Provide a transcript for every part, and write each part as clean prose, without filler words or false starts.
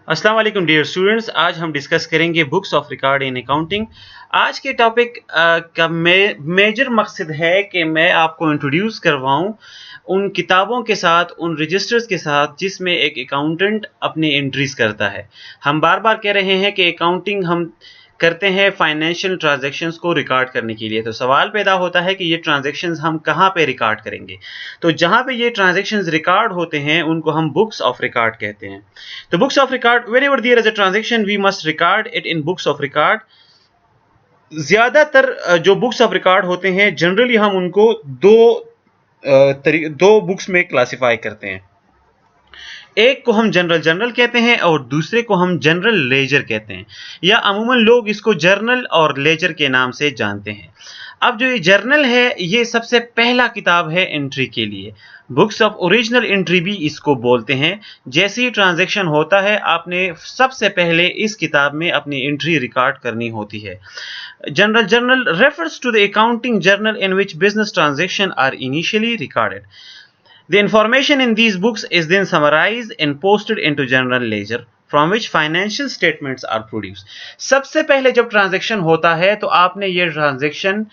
अस्सलाम वालेकुम dear students. आज हम डिस्कस करेंगे books of record in accounting. आज के टॉपिक का मेजर मकसद है कि मैं आपको इंट्रोड्यूस करवाऊं उन किताबों के साथ, उन रजिस्टर्स के साथ जिसमें एक अकाउंटेंट अपनी एंट्रीज करता है। हम बार बार कह रहे हैं कि अकाउंटिंग हम करते हैं फाइनेंशियल ट्रांजैक्शंस को रिकॉर्ड करने के लिए। तो सवाल पैदा होता है कि ये ट्रांजैक्शंस हम कहाँ पे रिकॉर्ड करेंगे। तो जहाँ पे ये ट्रांजैक्शंस रिकॉर्ड होते हैं उनको हम बुक्स ऑफ रिकॉर्ड कहते हैं। तो books of record, whenever there is a transaction we must record it in books of record. ज्यादातर जो बुक्स ऑफ रिकॉर्ड होते हैं जनरली हम उनको दो बुक्स में क्लासिफाई करते हैं। एक को हम जनरल कहते हैं और दूसरे को हम जनरल लेजर कहते हैं, या अमूमन लोग इसको जर्नल और लेजर के नाम से जानते हैं। अब जो ये जर्नल है ये सबसे पहला किताब है एंट्री के लिए। बुक्स ऑफ ओरिजिनल एंट्री भी इसको बोलते हैं। जैसे ही ट्रांजैक्शन होता है आपने सबसे पहले इस किताब में अपनी एंट्री रिकॉर्ड करनी होती है। Journal refers to the accounting journal in which business transactions are initially recorded. The information in these books is then summarized and posted into general ledger from which financial statements are produced. सबसे पहले जब transaction होता है तो आपने ये transaction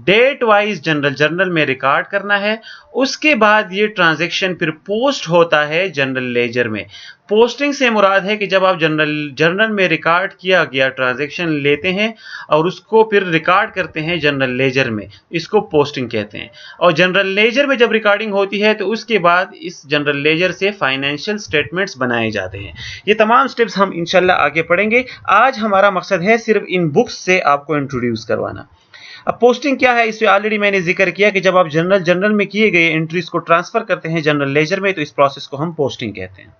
date wise journal में record करना है। उसके बाद ये ट्रांजैक्शन फिर पोस्ट होता है जनरल लेजर में। पोस्टिंग से मुराद है कि जब आप जर्नल में रिकॉर्ड किया गया ट्रांजैक्शन लेते हैं और उसको फिर रिकॉर्ड करते हैं जनरल लेजर में, इसको पोस्टिंग कहते हैं। और जनरल लेजर में जब रिकॉर्डिंग होती है तो उसके बाद इस जनरल लेजर से फाइनेंशियल स्टेटमेंट्स बनाए जाते हैं। ये तमाम स्टेप्स हम इंशाल्लाह आगे पढ़ेंगे। आज हमारा मकसद है सिर्फ इन बुक्स से आपको इंट्रोड्यूस करवाना। अब पोस्टिंग क्या है, इससे ऑलरेडी मैंने जिक्र किया कि जब आप जनरल में किए गए एंट्रीज को ट्रांसफर करते हैं जनरल लेजर में तो इस प्रोसेस को हम पोस्टिंग कहते हैं।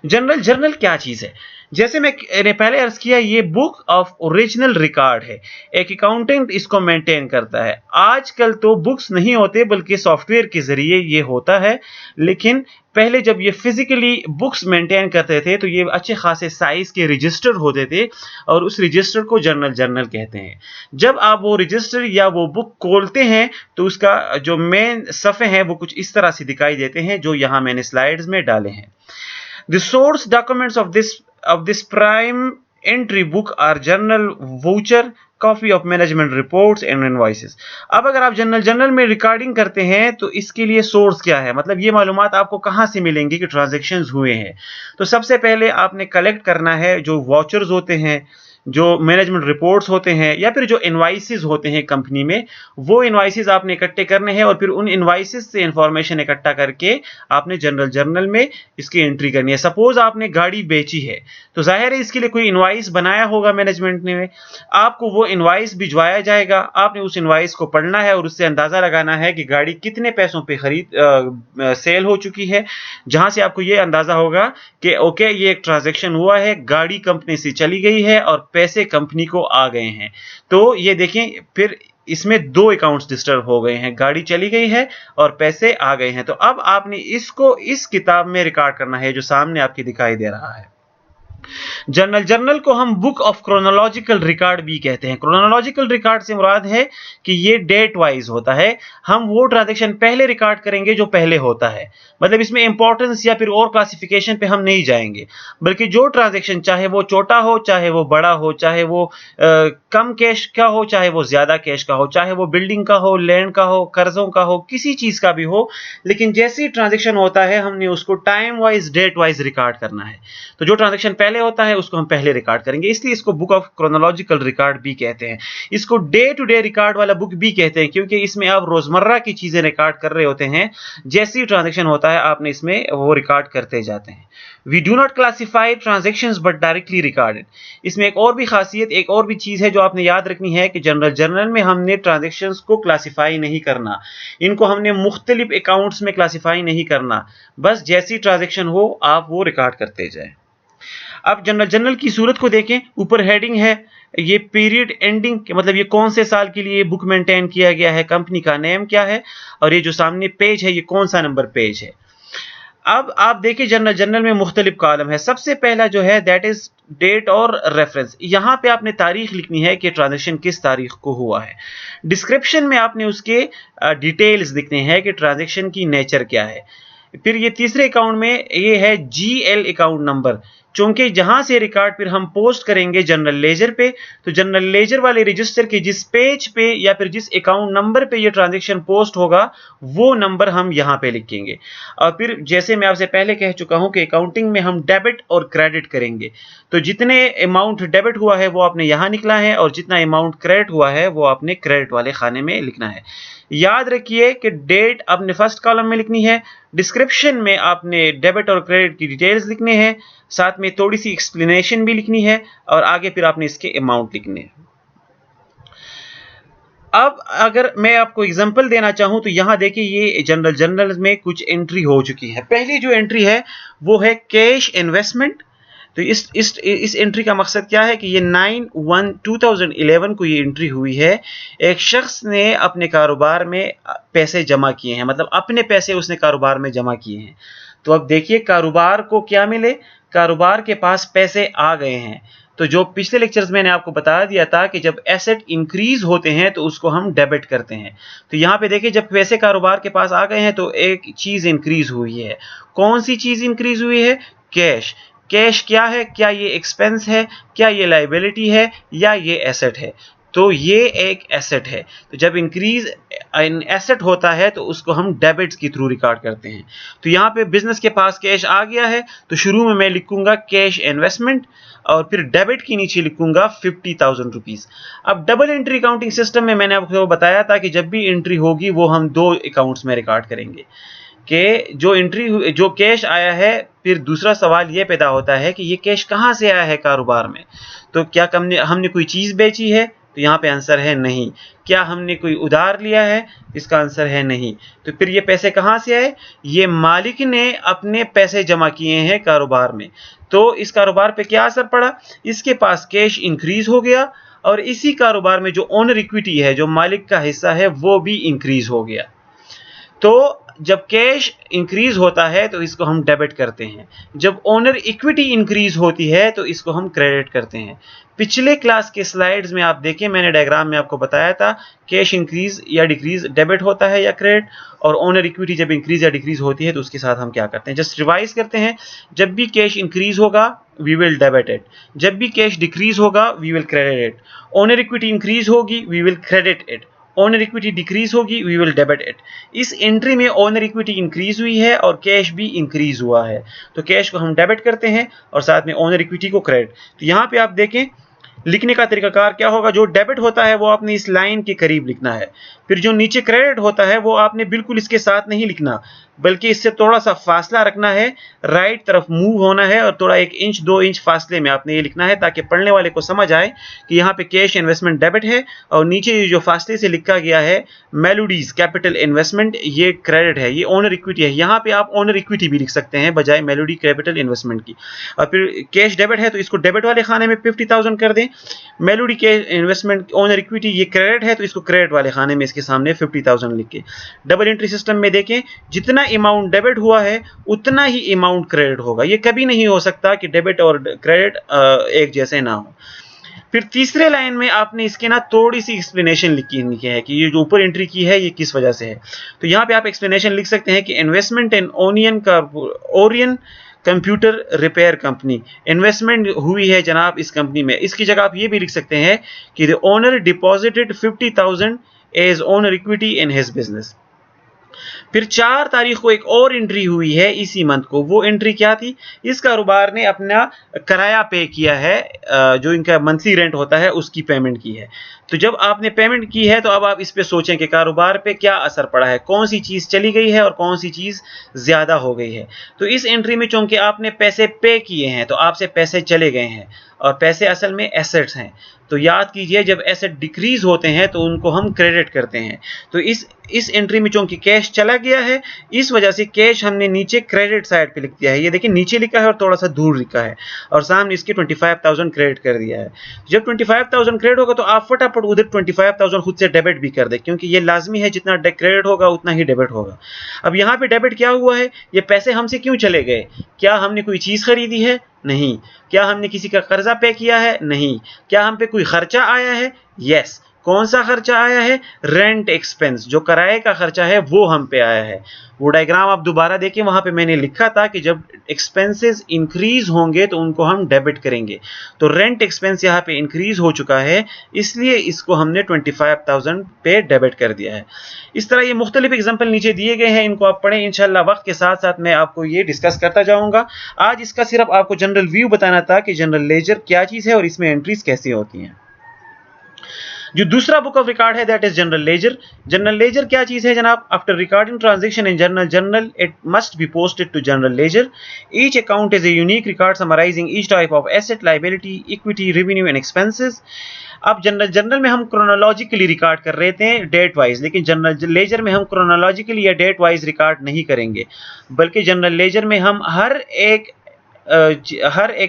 जर्नल क्या चीज है? जैसे मैंने पहले अर्ज किया, ये बुक ऑफ ओरिजिनल रिकॉर्ड है। एक अकाउंटेंट इसको मेंटेन करता है। आजकल तो बुक्स नहीं होते बल्कि सॉफ्टवेयर के जरिए ये होता है, लेकिन पहले जब ये फिजिकली बुक्स मेंटेन करते थे तो ये अच्छे खासे साइज के रजिस्टर होते थे और उस रजिस्टर को जर्नल कहते हैं। जब आप वो रजिस्टर या वो बुक खोलते हैं तो उसका जो मेन सफ़े हैं वो कुछ इस तरह से दिखाई देते हैं जो यहाँ मैंने स्लाइड्स में डाले हैं। The source documents of this prime entry book are journal voucher, copy of management reports and invoices. अब अगर आप जनरल में रिकॉर्डिंग करते हैं तो इसके लिए सोर्स क्या है, मतलब ये मालूमात आपको कहाँ से मिलेंगी कि ट्रांजैक्शंस हुए हैं। तो सबसे पहले आपने कलेक्ट करना है जो वाउचर्स होते हैं, जो मैनेजमेंट रिपोर्ट्स होते हैं, या फिर जो इनवाइसेस होते हैं कंपनी में, वो इनवाइसेस आपने इकट्ठे करने हैं और फिर उन इनवाइसेस से इंफॉर्मेशन इकट्ठा करके आपने जर्नल में इसकी एंट्री करनी है। सपोज आपने गाड़ी बेची है तो जाहिर है इसके लिए कोई इनवाइस बनाया होगा मैनेजमेंट ने, आपको वो इनवाइस भिजवाया जाएगा। आपने उस इनवाइस को पढ़ना है और उससे अंदाजा लगाना है कि गाड़ी कितने पैसों पे सेल हो चुकी है, जहां से आपको ये अंदाजा होगा कि ओके ये एक ट्रांजैक्शन हुआ है, गाड़ी कंपनी से चली गई है और पैसे कंपनी को आ गए हैं। तो ये देखें फिर इसमें दो अकाउंट्स डिस्टर्ब हो गए हैं, गाड़ी चली गई है और पैसे आ गए हैं। तो अब आपने इसको इस किताब में रिकॉर्ड करना है जो सामने आपकी दिखाई दे रहा है। जर्नल को हम बुक ऑफ क्रोनोलॉजिकल रिकॉर्ड भी कहते हैं। क्रोनोलॉजिकल रिकॉर्ड से मुराद है कि ये डेट वाइज होता है। हम वो ट्रांजैक्शन पहले रिकॉर्ड करेंगे जो पहले होता है, मतलब इसमें इंपॉर्टेंस या फिर और क्लासिफिकेशन पे हम नहीं जाएंगे, बल्कि जो ट्रांजैक्शन चाहे वो छोटा हो, चाहे वो बड़ा हो, चाहे वो कम कैश का हो, चाहे वो ज्यादा कैश का हो, चाहे वो बिल्डिंग का हो, लैंड का हो, कर्जों का हो, किसी चीज का भी हो, लेकिन जैसे ही ट्रांजैक्शन होता है हमने उसको time wise date wise record करना है। तो जो ट्रांजैक्शन पहले होता है उसको हम पहले रिकॉर्ड करेंगे, इसलिए इसको बुक ऑफ क्रोनोलॉजिकल रिकॉर्ड भी कहते हैं। इसको डे टू डे रिकॉर्ड वाला बुक भी कहते हैं क्योंकि इसमें आप रोजमर्रा की चीजें रिकॉर्ड कर रहे होते हैं। जैसे ही ट्रांजैक्शन होता है आपने इसमें वो रिकॉर्ड करते जाते हैं। We do not classify transactions but directly recorded. इसमें एक और भी खासियत, एक और भी चीज है जो आपने याद रखनी है कि जर्नल में हमने ट्रांजैक्शंस को क्लासिफाई नहीं करना, इनको हमने मुख्तलिफ अकाउंट्स में क्लासिफाई नहीं करना, बस जैसी ट्रांजैक्शन हो आप वो रिकॉर्ड करते जाएं। अब जर्नल की सूरत को देखें, ऊपर हेडिंग है, ये पीरियड एंडिंग, मतलब ये कौन से साल के लिए बुक मेंटेन किया गया है, कंपनी का नेम क्या है, और ये जो सामने पेज है ये कौन सा नंबर पेज है। अब आप देखिए जर्नल में मुख्तलिफ कॉलम है। सबसे पहला जो है दैट इज डेट और रेफरेंस। यहाँ पे आपने तारीख लिखनी है कि ट्रांजैक्शन किस तारीख को हुआ है। डिस्क्रिप्शन में आपने उसके डिटेल्स लिखने हैं कि ट्रांजैक्शन की नेचर क्या है। फिर ये तीसरे अकाउंट में ये है GL अकाउंट नंबर, चूंकि जहां से रिकॉर्ड फिर हम पोस्ट करेंगे जनरल लेजर पे, तो जनरल लेजर वाले रजिस्टर के जिस पेज पे या फिर जिस अकाउंट नंबर पे ये ट्रांजैक्शन पोस्ट होगा वो नंबर हम यहां पे लिखेंगे। और फिर जैसे मैं आपसे पहले कह चुका हूं कि अकाउंटिंग में हम डेबिट और क्रेडिट करेंगे, तो जितने अमाउंट डेबिट हुआ है वो आपने यहां निकला है और जितना अमाउंट क्रेडिट हुआ है वो आपने क्रेडिट वाले खाने में लिखना है। याद रखिए कि डेट आपने फर्स्ट कॉलम में लिखनी है, डिस्क्रिप्शन में आपने डेबिट और क्रेडिट की डिटेल्स लिखने हैं, साथ में थोड़ी सी एक्सप्लेनेशन भी लिखनी है और आगे फिर आपने इसके अमाउंट लिखने हैं। अब अगर मैं आपको एग्जांपल देना चाहूं तो यहां देखिए ये जनरल में कुछ एंट्री हो चुकी है। पहली जो एंट्री है वो है कैश इन्वेस्टमेंट। तो इस एंट्री का मकसद क्या है कि ये 9/1/2011 को ये एंट्री हुई है। एक शख्स ने अपने कारोबार में पैसे जमा किए हैं, मतलब अपने पैसे उसने कारोबार में जमा किए हैं। तो अब देखिए कारोबार को क्या मिले, कारोबार के पास पैसे आ गए हैं। तो जो पिछले लेक्चर्स मैंने आपको बता दिया था कि जब एसेट इंक्रीज होते हैं तो उसको हम डेबिट करते हैं। तो यहाँ पे देखिए जब पैसे कारोबार के पास आ गए हैं तो एक चीज इंक्रीज हुई है। कौन सी चीज इंक्रीज हुई है? कैश। कैश क्या है? क्या ये एक्सपेंस है, क्या ये लाइबिलिटी है, या ये एसेट है? तो ये एक एसेट है। तो जब इंक्रीज इन एसेट होता है तो उसको हम डेबिट्स के थ्रू रिकॉर्ड करते हैं। तो यहाँ पे बिजनेस के पास कैश आ गया है तो शुरू में मैं लिखूंगा कैश इन्वेस्टमेंट और फिर डेबिट के नीचे लिखूंगा 50,000 रुपीज। अब डबल एंट्री अकाउंटिंग सिस्टम में मैंने आपको बताया था कि जब भी एंट्री होगी वो हम दो अकाउंट्स में रिकॉर्ड करेंगे कि जो कैश आया है, फिर दूसरा सवाल ये पैदा होता है कि ये कैश कहाँ से आया है कारोबार में। तो क्या हमने कोई चीज बेची है? तो यहाँ पे आंसर है नहीं। क्या हमने कोई उधार लिया है? इसका आंसर है नहीं। तो फिर ये पैसे कहाँ से आए? ये मालिक ने अपने पैसे जमा किए हैं कारोबार में। तो इस कारोबार पे क्या असर पड़ा? इसके पास कैश इंक्रीज हो गया और इसी कारोबार में जो ओनर इक्विटी है, जो मालिक का हिस्सा है, वो भी इंक्रीज हो गया। तो जब कैश इंक्रीज होता है तो इसको हम डेबिट करते हैं, जब ओनर इक्विटी इंक्रीज होती है तो इसको हम क्रेडिट करते हैं। पिछले क्लास के स्लाइड्स में आप देखें, मैंने डायग्राम में आपको बताया था कैश इंक्रीज या डिक्रीज डेबिट होता है या क्रेडिट, और ओनर इक्विटी जब इंक्रीज या डिक्रीज होती है तो उसके साथ हम क्या करते हैं। जस्ट रिवाइज करते हैं, जब भी कैश इंक्रीज होगा वी विल डेबिट इट, जब भी कैश डिक्रीज होगा we will credit it, owner equity increase होगी we will credit it, owner equity decrease होगी वी विल डेबिट इट। इस एंट्री में ओनर इक्विटी इंक्रीज हुई है और कैश भी इंक्रीज हुआ है, तो कैश को हम डेबिट करते हैं और साथ में ओनर इक्विटी को क्रेडिट। तो यहाँ पे आप देखें लिखने का तरीकाकार क्या होगा, जो डेबिट होता है वो आपने इस लाइन के करीब लिखना है, फिर जो नीचे क्रेडिट होता है वो आपने बिल्कुल इसके साथ नहीं लिखना, बल्कि इससे थोड़ा सा फासला रखना है, राइट तरफ मूव होना है और थोड़ा 1 इंच 2 इंच फासले में आपने ये लिखना है ताकि पढ़ने वाले को समझ आए कि यहाँ पे कैश इन्वेस्टमेंट डेबिट है और नीचे जो फासले से लिखा गया है मेलोडीज कैपिटल इन्वेस्टमेंट ये क्रेडिट है, ये ओनर इक्विटी है। यहाँ पे आप ओनर इक्विटी भी लिख सकते हैं बजाय मेलोडी कैपिटल इन्वेस्टमेंट की। और फिर कैश डेबिट है तो इसको डेबिट वाले खाने में 50,000 कर दें, मेलोडी के इन्वेस्टमेंट ओनर इक्विटी ये क्रेडिट है तो इसको क्रेडिट वाले खाने में इसके सामने 50,000 लिख के। डबल एंट्री सिस्टम में देखें जितना अमाउंट डेबिट हुआ है उतना ही अमाउंट क्रेडिट होगा, ये कभी नहीं हो सकता कि डेबिट और क्रेडिट एक जैसे ना हो। फिर तीसरे लाइन में आपने इसके ना थोड़ी सी एक्सप्लेनेशन लिखी है कि ये जो ऊपर एंट्री की है ये किस वजह से है। तो यहाँ पे आप एक्सप्लेनेशन लिख सकते हैं कि इन्वेस्टमेंट इन Orion computer repair company, investment हुई है जनाब इस कंपनी में। इसकी जगह आप ये भी लिख सकते हैं कि the owner deposited 50,000 as owner equity in his business. फिर 4 तारीख को एक और एंट्री हुई है इसी मंथ को, वो एंट्री क्या थी? इस कारोबार ने अपना किराया पे किया है, जो इनका मंथली रेंट होता है उसकी पेमेंट की है। तो जब आपने पेमेंट की है तो अब आप इस पे सोचें कि कारोबार पे क्या असर पड़ा है, कौन सी चीज चली गई है और कौन सी चीज ज्यादा हो गई है। तो इस एंट्री में चूंकि आपने पैसे पे किए हैं तो आपसे पैसे चले गए हैं और पैसे असल में एसेट्स हैं। तो याद कीजिए जब एसेट डिक्रीज होते हैं तो उनको हम क्रेडिट करते हैं। तो इस एंट्री में चूंकि कैश चला गया है इस वजह से कैश हमने नीचे क्रेडिट साइड पे लिख दिया है। ये देखिए नीचे लिखा है और थोड़ा सा दूर लिखा है और सामने इसके 25,000 क्रेडिट कर दिया है। जब 25,000 क्रेडिट होगा तो आप फटाफट उधर 25,000 खुद से डेबिट भी कर दे, क्योंकि ये लाजमी है जितना क्रेडिट होगा उतना ही डेबिट होगा। अब यहाँ पे डेबिट क्या हुआ है, ये पैसे हमसे क्यों चले गए? क्या हमने कोई चीज खरीदी है? नहीं। क्या हमने किसी का कर्जा पे किया है? नहीं। क्या हम पे कोई खर्चा आया है? यस। कौन सा खर्चा आया है? रेंट एक्सपेंस, जो किराए का खर्चा है वो हम पे आया है। वो डायग्राम आप दोबारा देखें, वहां पे मैंने लिखा था कि जब एक्सपेंसेस इंक्रीज होंगे तो उनको हम डेबिट करेंगे। तो रेंट एक्सपेंस यहाँ पे इंक्रीज हो चुका है, इसलिए इसको हमने 25,000 पे डेबिट कर दिया है। इस तरह ये मुख्तलिफ एग्जाम्पल नीचे दिए गए हैं, इनको आप पढ़ें। इंशाल्लाह वक्त के साथ साथ मैं आपको ये डिस्कस करता जाऊंगा। आज इसका सिर्फ आपको जनरल व्यू बताना था कि जनरल लेजर क्या चीज़ है और इसमें एंट्रीज कैसी होती हैं। जो दूसरा बुक ऑफ रिकॉर्ड है that is general ledger. General ledger क्या चीज है जनाब? After recording transaction in journal it must be posted to general ledger. Each account is a unique record summarising each type of asset, liability, equity, revenue and expenses. अब general में हम chronologically record कर रहे थे date wise, लेकिन general ledger में हम chronologically या डेट वाइज रिकॉर्ड नहीं करेंगे, बल्कि जनरल लेजर में हम हर एक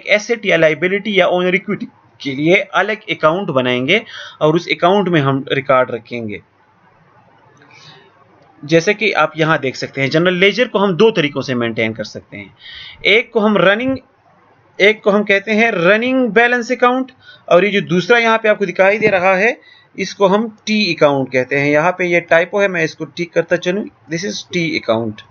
एसेट या लायबिलिटी या ओनर इक्विटी के लिए अलग अकाउंट बनाएंगे और उस अकाउंट में हम रिकॉर्ड रखेंगे। जैसे कि आप यहां देख सकते हैं, जनरल लेजर को हम दो तरीकों से मेंटेन कर सकते हैं। एक को हम कहते हैं रनिंग बैलेंस अकाउंट, और ये जो दूसरा यहां पे आपको दिखाई दे रहा है इसको हम टी अकाउंट कहते हैं। यहां पे ये टाइपो है, मैं इसको ठीक करता चलूं। This is T account.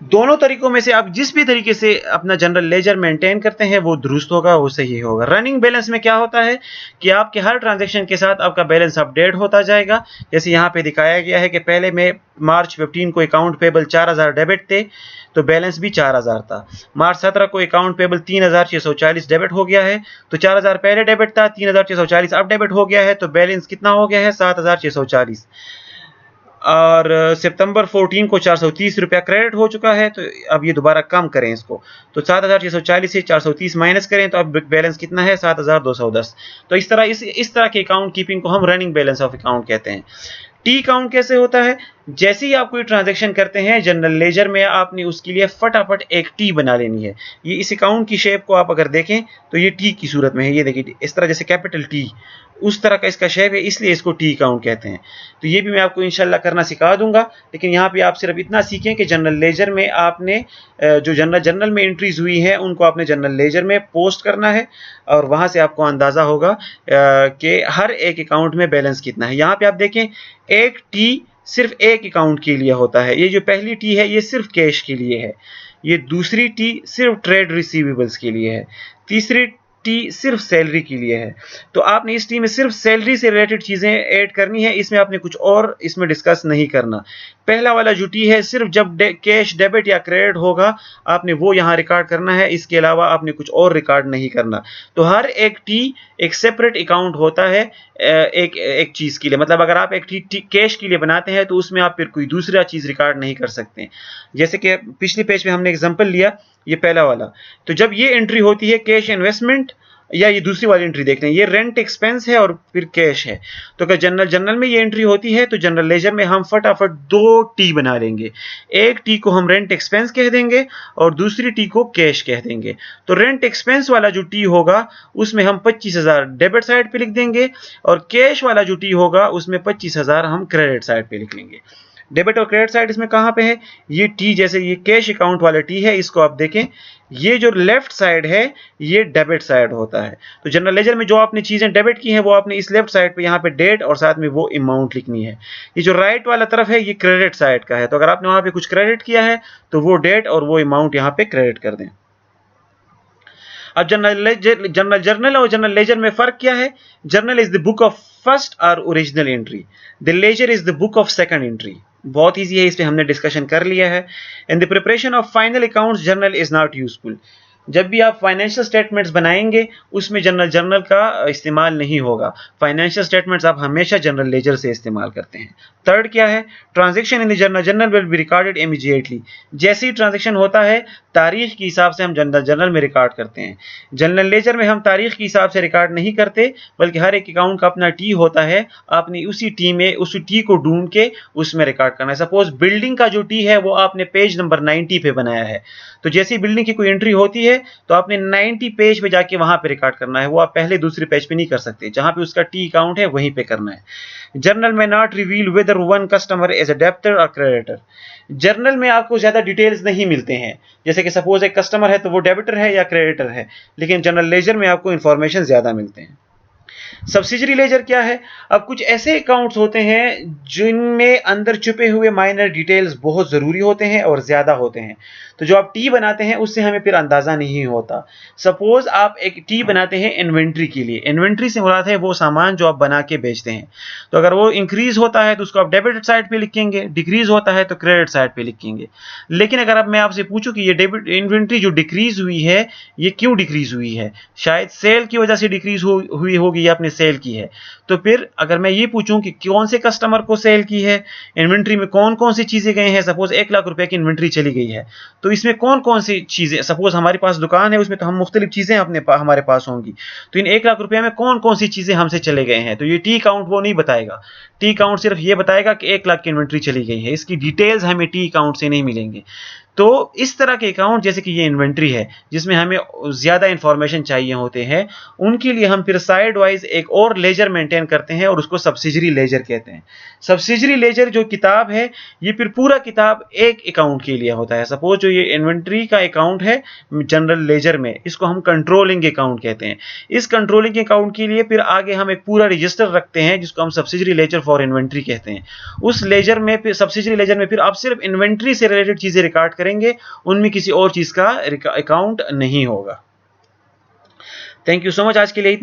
दोनों तरीकों में से आप जिस भी तरीके से अपना जनरल लेजर मेंटेन करते हैं वो दुरुस्त होगा, वो सही होगा। रनिंग बैलेंस में क्या होता है कि आपके हर ट्रांजैक्शन के साथ आपका बैलेंस अपडेट होता जाएगा। जैसे यहाँ पे दिखाया गया है कि पहले में मार्च 15 को अकाउंट पेबल 4000 डेबिट थे तो बैलेंस भी 4000 था। मार्च 17 को अकाउंट पेबल 3640 डेबिट हो गया है, तो 4000 पहले डेबिट था, 3640 अब डेबिट हो गया है, तो बैलेंस कितना हो गया है? 7640। और सितंबर 14 को 430 रुपया क्रेडिट हो चुका है, तो अब ये दोबारा कम करें इसको, तो 7640 से 430 माइनस करें तो अब बैलेंस कितना है? 7210। तो इस तरह के अकाउंट कीपिंग को हम रनिंग बैलेंस ऑफ अकाउंट कहते हैं। टी काउंट कैसे होता है? जैसे ही आप कोई ट्रांजैक्शन करते हैं जनरल लेजर में, आपने उसके लिए फटाफट एक टी बना लेनी है। ये इस अकाउंट की शेप को आप अगर देखें तो ये टी की सूरत में है, ये देखिए इस तरह, जैसे कैपिटल टी, उस तरह का इसका शेप है, इसलिए इसको टी काउंट कहते हैं। तो ये भी मैं आपको इंशाल्लाह करना सिखा दूंगा, लेकिन यहाँ पे आप सिर्फ इतना सीखें कि जनरल लेजर में आपने जो जनरल में एंट्रीज हुई हैं उनको आपने जनरल लेजर में पोस्ट करना है, और वहां से आपको अंदाजा होगा कि हर एक अकाउंट में बैलेंस कितना है। यहाँ पे आप देखें एक टी सिर्फ एक अकाउंट के लिए होता है। ये जो पहली टी है ये सिर्फ कैश के लिए है, ये दूसरी टी सिर्फ ट्रेड रिसीवेबल्स के लिए है, तीसरी टी सिर्फ सैलरी के लिए है। तो आपने इस टी में सिर्फ सैलरी से रिलेटेड चीजें ऐड करनी है, इसमें आपने कुछ और इसमें डिस्कस नहीं करना। पहला वाला जो टी है सिर्फ जब कैश डेबिट या क्रेडिट होगा आपने वो यहाँ रिकॉर्ड करना है, इसके अलावा आपने कुछ और रिकॉर्ड नहीं करना। तो हर एक टी एक सेपरेट अकाउंट होता है एक चीज के लिए। मतलब अगर आप एक टी कैश के लिए बनाते हैं तो उसमें आप फिर कोई दूसरा चीज रिकॉर्ड नहीं कर सकते। जैसे कि पिछले पेज में हमने एग्जांपल लिया, ये पहला वाला, तो जब ये एंट्री होती है कैश इन्वेस्टमेंट, या ये दूसरी वाली एंट्री देख लें, ये रेंट एक्सपेंस है और फिर कैश है। तो अगर जनरल में ये एंट्री होती है तो जनरल लेजर में हम फटाफट दो टी बना लेंगे। एक टी को हम रेंट एक्सपेंस कह देंगे और दूसरी टी को कैश कह देंगे। तो रेंट एक्सपेंस वाला जो टी होगा उसमें हम 25,000 डेबिट साइड पे लिख देंगे, और कैश वाला जो टी होगा उसमें 25,000 हम क्रेडिट साइड पे लिख लेंगे। डेबिट और क्रेडिट साइड इसमें कहां पे है? ये टी, जैसे ये कैश अकाउंट वाला टी है, इसको आप देखें, ये जो लेफ्ट साइड है ये डेबिट साइड होता है। तो जनरल लेजर में जो आपने चीजें डेबिट की हैं वो आपने इस लेफ्ट साइड पे यहाँ पे डेट और साथ में वो अमाउंट लिखनी है। ये जो राइट वाला तरफ है ये क्रेडिट साइड का है, तो अगर आपने वहां पे कुछ क्रेडिट किया है तो वो डेट और वो अमाउंट यहाँ पे क्रेडिट कर दें। अब जर्नल और जनरल लेजर में फर्क क्या है? Journal is the book of first और original entry, the ledger is the book of second entry. बहुत ईजी है, इसलिए हमने डिस्कशन कर लिया है। In the preparation of final accounts journal is not useful. जब भी आप फाइनेंशियल स्टेटमेंट्स बनाएंगे उसमें जर्नल का इस्तेमाल नहीं होगा। फाइनेंशियल स्टेटमेंट्स आप हमेशा जनरल लेजर से इस्तेमाल करते हैं। थर्ड क्या है? Transaction in the journal will be recorded immediately. जैसे ही ट्रांजैक्शन होता है तारीख के हिसाब से हम जर्नल में रिकॉर्ड करते हैं। जनरल लेजर में हम तारीख के हिसाब से रिकॉर्ड नहीं करते, बल्कि हर एक अकाउंट का अपना टी होता है, आपने उसी टी को ढूंढ के उसमें रिकॉर्ड करना है। सपोज बिल्डिंग का जो टी है वो आपने पेज नंबर 90 पे बनाया है, तो जैसे ही बिल्डिंग की कोई एंट्री होती है तो आपने 90 पेज पे जाके वहां पे रिकॉर्ड करना है। वो आप पहले दूसरे पेज पे नहीं कर सकते, जहां पे उसका टी अकाउंट है वहीं पे करना है। जर्नल में not reveal whether one customer is a debtor और क्रेडिटर। जर्नल में आपको ज़्यादा डिटेल्स नहीं मिलते हैं, जैसे कि सपोज एक कस्टमर है तो वो डेबिटर है या क्रेडिटर है, लेकिन जनरल लेजर में आपको इंफॉर्मेशन ज़्यादा मिलते हैं। सब्सिडरी लेजर क्या है? अब कुछ ऐसे अकाउंट्स होते हैं जिनमें अंदर छुपे हुए माइनर डिटेल्स बहुत ज़रूरी होते हैं और ज़्यादा होते हैं, तो जो आप टी बनाते हैं उससे हमें फिर अंदाज़ा नहीं होता। सपोज आप एक टी बनाते हैं इन्वेंट्री के लिए, इन्वेंट्री से मुराद है वो सामान जो आप बना के बेचते हैं, तो अगर वो इंक्रीज होता है तो उसको आप डेबिट साइड पे लिखेंगे, डिक्रीज होता है तो क्रेडिट साइड पे लिखेंगे। लेकिन अगर अब मैं आपसे पूछूं कि ये डेबिट इन्वेंट्री जो डिक्रीज हुई है, ये क्यों डिक्रीज हुई है? शायद सेल की वजह से डिक्रीज हुई होगी या आपने सेल की है, तो फिर अगर मैं ये पूछूं कि कौन से कस्टमर को सेल की है, इन्वेंट्री में कौन कौन सी चीजें गए हैं, सपोज 1 लाख रुपए की इन्वेंट्री चली गई है, तो इसमें कौन कौन सी चीजें, सपोज हमारे पास दुकान है उसमें तो हम मुख्तलिफ चीजें हमारे पास होंगी, तो इन 1 लाख रुपए में कौन कौन सी चीजें हमसे चले गए हैं, तो ये टी काउंट वो नहीं बताएगा। टी काउंट सिर्फ ये बताएगा कि 1 लाख की इन्वेंट्री चली गई है, इसकी डिटेल्स हमें टी काउंट से नहीं मिलेंगे। तो इस तरह के अकाउंट जैसे कि ये इन्वेंट्री है जिसमें हमें ज़्यादा इंफॉर्मेशन चाहिए होते हैं, उनके लिए हम फिर साइड वाइज एक और लेजर मेंटेन करते हैं और उसको सब्सिडरी लेजर कहते हैं। सब्सिडरी लेजर जो किताब है, ये फिर पूरा किताब एक अकाउंट के लिए होता है। सपोज जो ये इन्वेंट्री का अकाउंट है जनरल लेजर में, इसको हम कंट्रोलिंग अकाउंट कहते हैं। इस कंट्रोलिंग अकाउंट के लिए फिर आगे हम एक पूरा रजिस्टर रखते हैं जिसको हम सब्सिडरी लेजर फॉर इन्वेंट्री कहते हैं। उस लेजर में फिर सब्सिडरी लेजर में फिर आप सिर्फ इन्वेंट्री से रिलेटेड चीजें रिकॉर्ड करेंगे, उनमें किसी और चीज का अकाउंट नहीं होगा। थैंक यू सो मच, आज के लिए इतना।